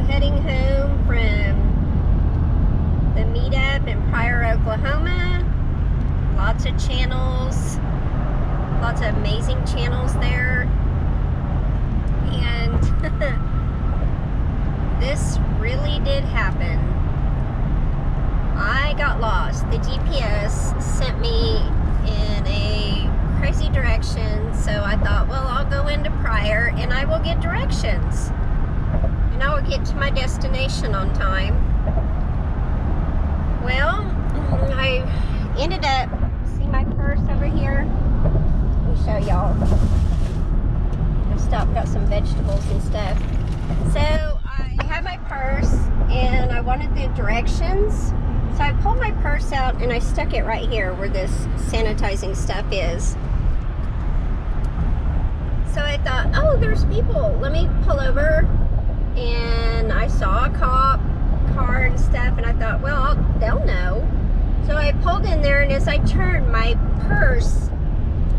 heading home from the meetup in Pryor, Oklahoma. Lots of channels, lots of amazing channels there. And this really did happen. I got lost. The GPS sent me in a crazy direction, so I thought, well, I'll go into Pryor and I will get directions. And I will get to my destination on time. Well, I ended up, see my purse over here? Let me show y'all. I stopped, got some vegetables and stuff. So I had my purse and I wanted the directions. So I pulled my purse out and I stuck it right here where this sanitizing stuff is. So I thought, oh, there's people. Let me pull over. And I saw a cop car and stuff, and I thought, well, they'll know. So I pulled in there, and as I turned, my purse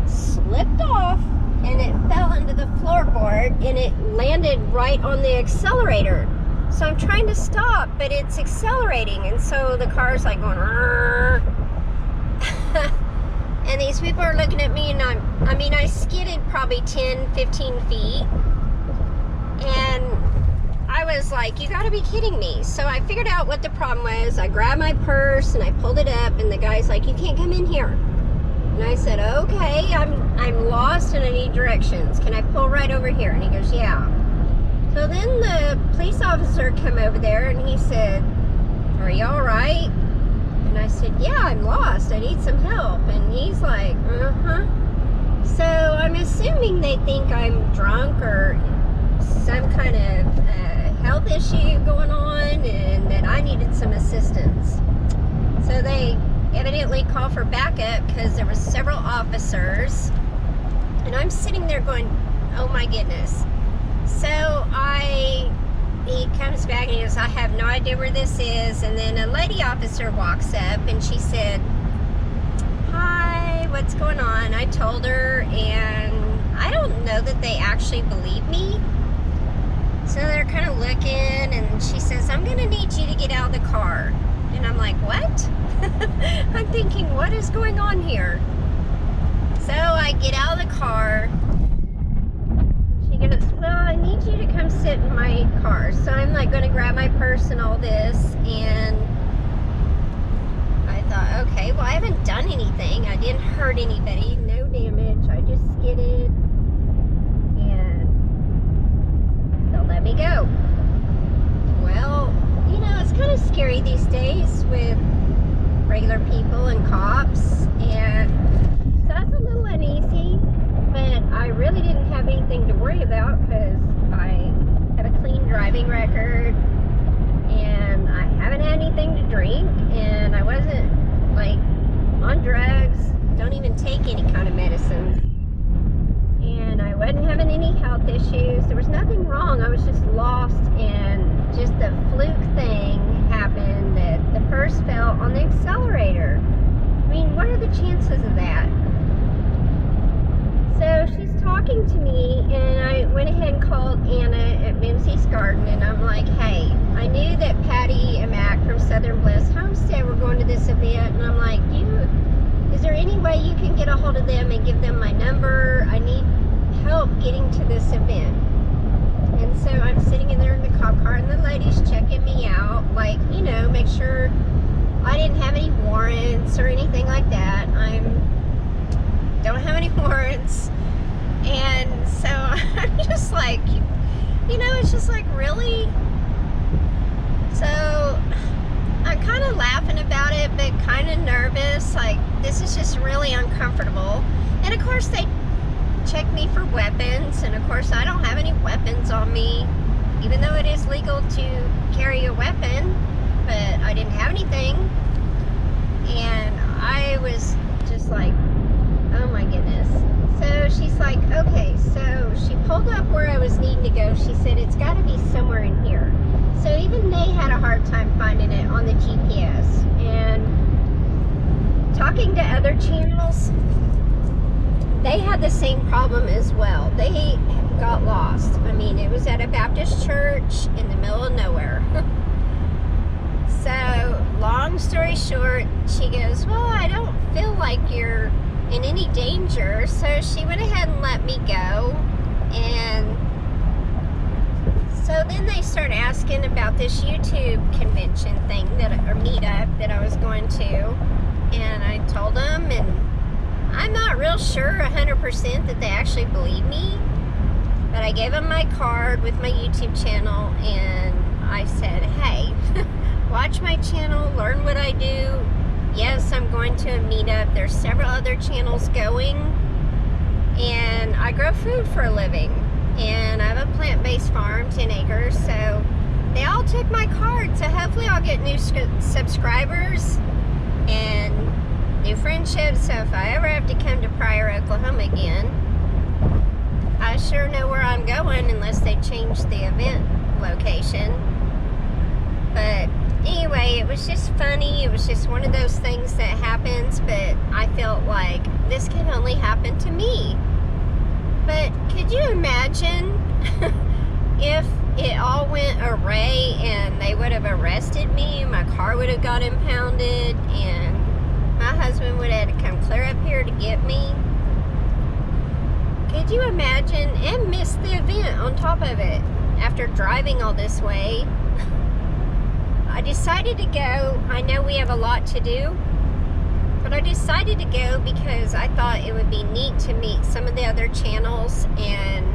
slipped off and it fell into the floorboard and it landed right on the accelerator. So I'm trying to stop, but it's accelerating, and so the car's like going and these people are looking at me, and I skidded probably 10, 15 feet, and I was like, you gotta be kidding me. So I figured out what the problem was. I grabbed my purse and I pulled it up, and the guy's like, you can't come in here. And I said, okay, I'm lost and I need directions. Can I pull right over here? And he goes, yeah. So then the police officer came over there and he said, are you all right? And I said, yeah, I'm lost. I need some help. And he's like, uh-huh. So I'm assuming they think I'm drunk or some kind of health issue going on and that I needed some assistance. So they evidently called for backup because there were several officers. And I'm sitting there going, oh my goodness. So he comes back and he goes, I have no idea where this is. And then a lady officer walks up and she said, hi, what's going on? I told her, and I don't know that they actually believe me. So they're kind of looking, and she says, I'm gonna need you to get out of the car. And I'm like, what? I'm thinking, what is going on here? So I get out of the car. She goes, well, I need you to come sit in my car. So I'm like going to grab my purse and all this, and I thought, okay, well, I haven't done anything. I didn't hurt anybody, no damage. I just skidded, and they'll let me go. Well, you know, it's kind of scary these days with regular people and cops, and so that's a little uneasy, but I really didn't have anything to worry about because I have a clean driving record and I haven't had anything to drink, and I wasn't like on drugs, don't even take any kind of medicines, and I wasn't having any health issues. There was nothing wrong. I was just lost, and just a fluke thing happened that the purse fell on the accelerator. I mean, what are the chances of that? So she's talking to me, and I went ahead and called Anna at Mimsy's Garden, and I'm like, hey, I knew that Patty and Mac from Southern Bliss Homestead were going to this event, and I'm like, is there any way you can get a hold of them and give them my number? I need help getting to this event. And so I'm sitting in there in the cop car, and the lady's checking me out, like, you know, make sure I didn't have any warrants or anything like that. Don't have any warrants. And so I'm just like, you know, it's just like, really? So I'm kind of laughing about it, but kind of nervous. Like, this is just really uncomfortable. And of course they check me for weapons, and of course I don't have any weapons on me, even though it is legal to carry a weapon, but I didn't have anything. And I was just like, oh my goodness. So she's like, okay, so she pulled up where I was needing to go. She said it's got to be somewhere in here. So even they had a hard time finding it on the GPS. And talking to other channels, they had the same problem as well. They got lost. I mean, it was at a Baptist church in the middle of nowhere. So, long story short, she goes, well, I don't feel like you're in any danger. So she went ahead and let me go. And so then they start asking about this YouTube convention thing, or meetup that I was going to. And I told them, and I'm not real sure 100% that they actually believe me. But I gave them my card with my YouTube channel, and I said, hey, watch my channel, learn what I do. Yes, I'm going to a meetup. There's several other channels going. And I grow food for a living. And I have a plant-based farm, 10 acres. So they all took my card. So hopefully I'll get new subscribers and new friendships. So if I ever have to come to Pryor, Oklahoma again, I sure know where I'm going unless they change the event location. But anyway, it was just funny. It was just one of those things that happens, but I felt like this can only happen to me. But could you imagine if it all went awry and they would have arrested me, my car would have got impounded, and my husband would have had to come clear up here to get me? Could you imagine? And miss the event on top of it after driving all this way. I decided to go. I know we have a lot to do, but I decided to go because I thought it would be neat to meet some of the other channels and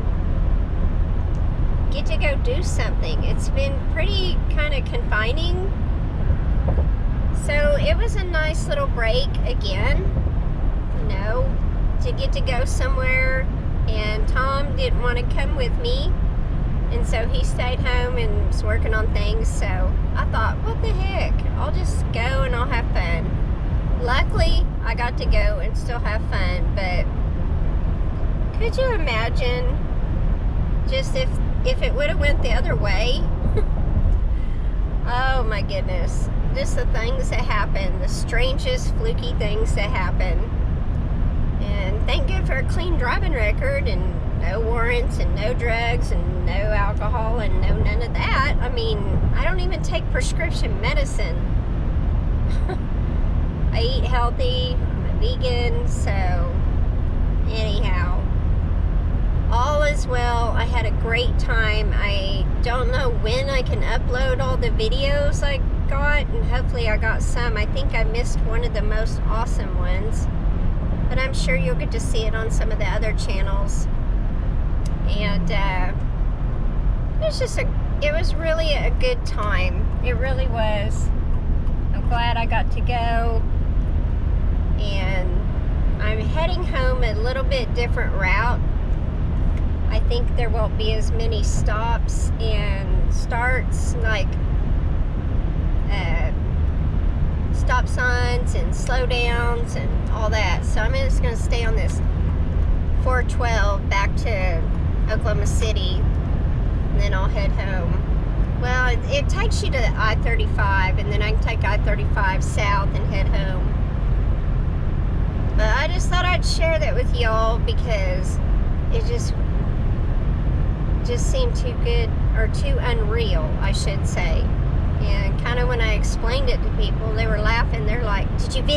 get to go do something. It's been pretty kind of confining. So it was a nice little break again, you know, to get to go somewhere. And Tom didn't want to come with me, and so he stayed home and was working on things. So I thought, what the heck, I'll just go and I'll have fun. Luckily, I got to go and still have fun. But could you imagine just if it would have went the other way? Oh my goodness, just the things that happen, the strangest fluky things that happen. And thank God for a clean driving record and no warrants and no drugs and no alcohol and no none of that. I mean, I don't even take prescription medicine. I eat healthy, I'm a vegan, so anyhow, all is well. I had a great time. I don't know when I can upload all the videos I got, and hopefully I got some. I think I missed one of the most awesome ones, but I'm sure you'll get to see it on some of the other channels. And it was really a good time. It really was. I'm glad I got to go. And I'm heading home a little bit different route. I think there won't be as many stops and starts, like stop signs and slow downs and all that. So I'm just going to stay on this 412 back to Oklahoma City, and then I'll head home. Well, it takes you to I-35, and then I can take I-35 south and head home. But I just thought I'd share that with y'all because it just seemed too good, or too unreal, I should say. And kind of when I explained it to people, they were laughing. They're like, did you video